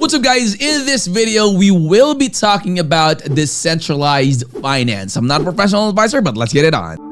what's up guys? In this video, we will be talking about decentralized finance. I'm not a professional advisor, but let's get it on.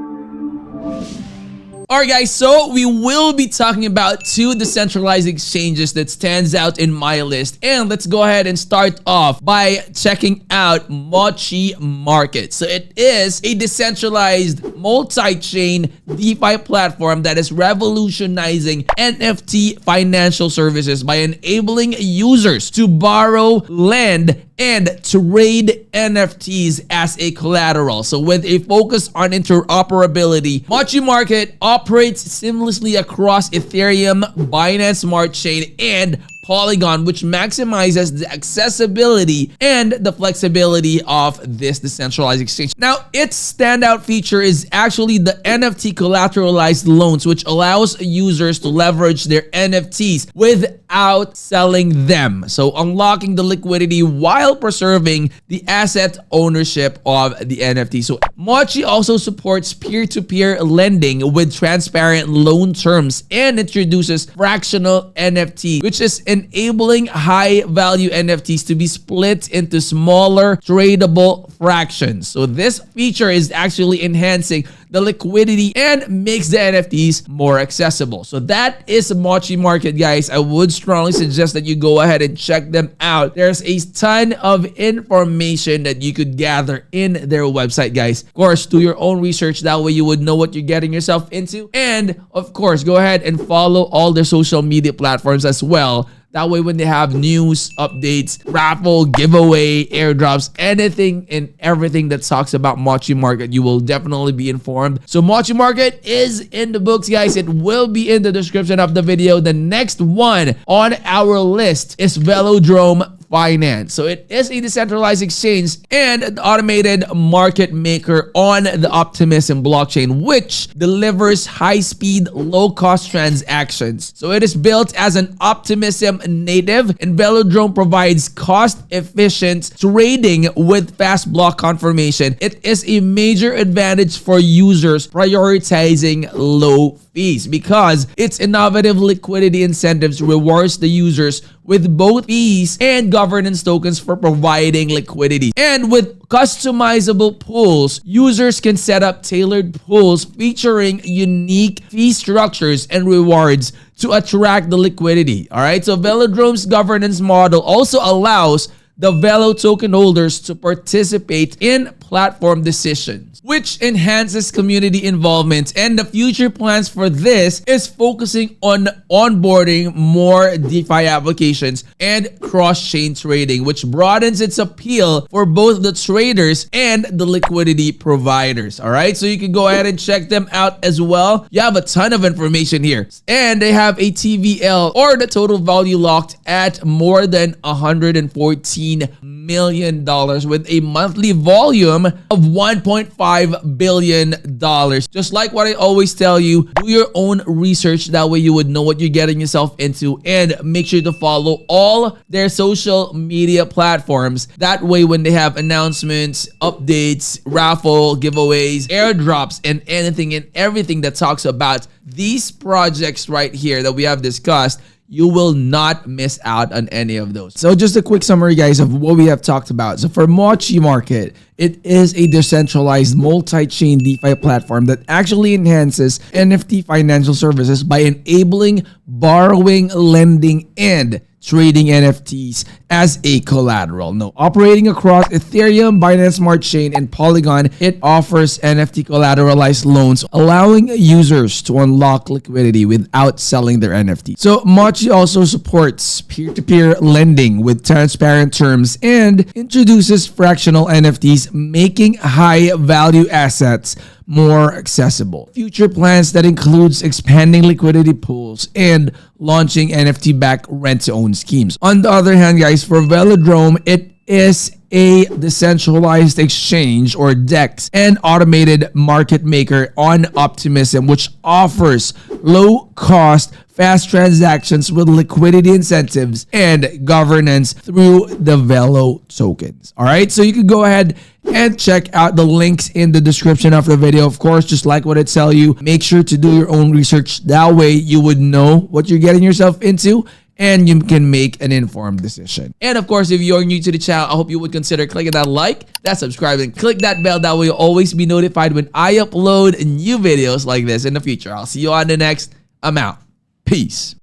Alright guys, so we will be talking about two decentralized exchanges that stands out in my list. And let's go ahead and start off by checking out Mochi Market. So it is a decentralized multi-chain DeFi platform that is revolutionizing NFT financial services by enabling users to borrow, lend, and trade NFTs as a collateral. So with a focus on interoperability, Mochi Market operates seamlessly across Ethereum, Binance Smart Chain, and Polygon, which maximizes the accessibility and the flexibility of this decentralized exchange. Now, its standout feature is actually the NFT collateralized loans, which allows users to leverage their NFTs without selling them. So unlocking the liquidity while preserving the asset ownership of the NFT. So Mochi also supports peer-to-peer lending with transparent loan terms and introduces fractional NFT, which is enabling high-value NFTs to be split into smaller tradable fractions. So this feature is actually enhancing the liquidity and makes the NFTs more accessible. So that is Mochi Market, guys. I would strongly suggest that you go ahead and check them out. There's a ton of information that you could gather in their website, guys. Of course, do your own research. That way you would know what you're getting yourself into. And of course, go ahead and follow all their social media platforms as well. That way, when they have news, updates, raffle, giveaway, airdrops, anything and everything that talks about Mochi Market, you will definitely be informed. So Mochi Market is in the books, guys. It will be in the description of the video. The next one on our list is Velodrome Finance. So it is a decentralized exchange and an automated market maker on the Optimism blockchain, which delivers high-speed, low-cost transactions. So it is built as an Optimism native, and Velodrome provides cost-efficient trading with fast block confirmation. It is a major advantage for users prioritizing low fees because its innovative liquidity incentives rewards the users with both fees and governance tokens for providing liquidity. And with customizable pools, users can set up tailored pools featuring unique fee structures and rewards to attract the liquidity. All right, so Velodrome's governance model also allows the Velo token holders to participate in platform decisions, which enhances community involvement. And the future plans for this is focusing on onboarding more DeFi applications and cross-chain trading, which broadens its appeal for both the traders and the liquidity providers. All right, so you can go ahead and check them out as well. You have a ton of information here, and they have a TVL, or the total value locked, at more than $114 million with a monthly volume of $1.5 billion. Just like what I always tell you, do your own research. That way you would know what you're getting yourself into, and make sure to follow all their social media platforms. That way when they have announcements, updates, raffle, giveaways, airdrops, and anything and everything that talks about these projects right here that we have discussed, you will not miss out on any of those. So just a quick summary, guys, of what we have talked about. So for Mochi Market, it is a decentralized multi-chain DeFi platform that actually enhances NFT financial services by enabling borrowing, lending, and trading NFTs as a collateral. Now, operating across Ethereum, Binance Smart Chain, and Polygon, it offers NFT collateralized loans, allowing users to unlock liquidity without selling their NFT. So Mochi also supports peer-to-peer lending with transparent terms and introduces fractional NFTs, making high-value assets more accessible. Future plans that includes expanding liquidity pools and launching NFT-backed rent-to-own schemes. On the other hand, guys, for Velodrome, it is a decentralized exchange, or DEX, and automated market maker on Optimism, which offers low-cost, fast transactions with liquidity incentives and governance through the Velo tokens. All right, so you can go ahead and check out the links in the description of the video. Of course, just like what I tell you, make sure to do your own research. That way you would know what you're getting yourself into and you can make an informed decision. And of course, if you're new to the channel, I hope you would consider clicking that like, that subscribe, and click that bell. That way you'll always be notified when I upload new videos like this in the future. I'll see you on the next. I'm out. Peace.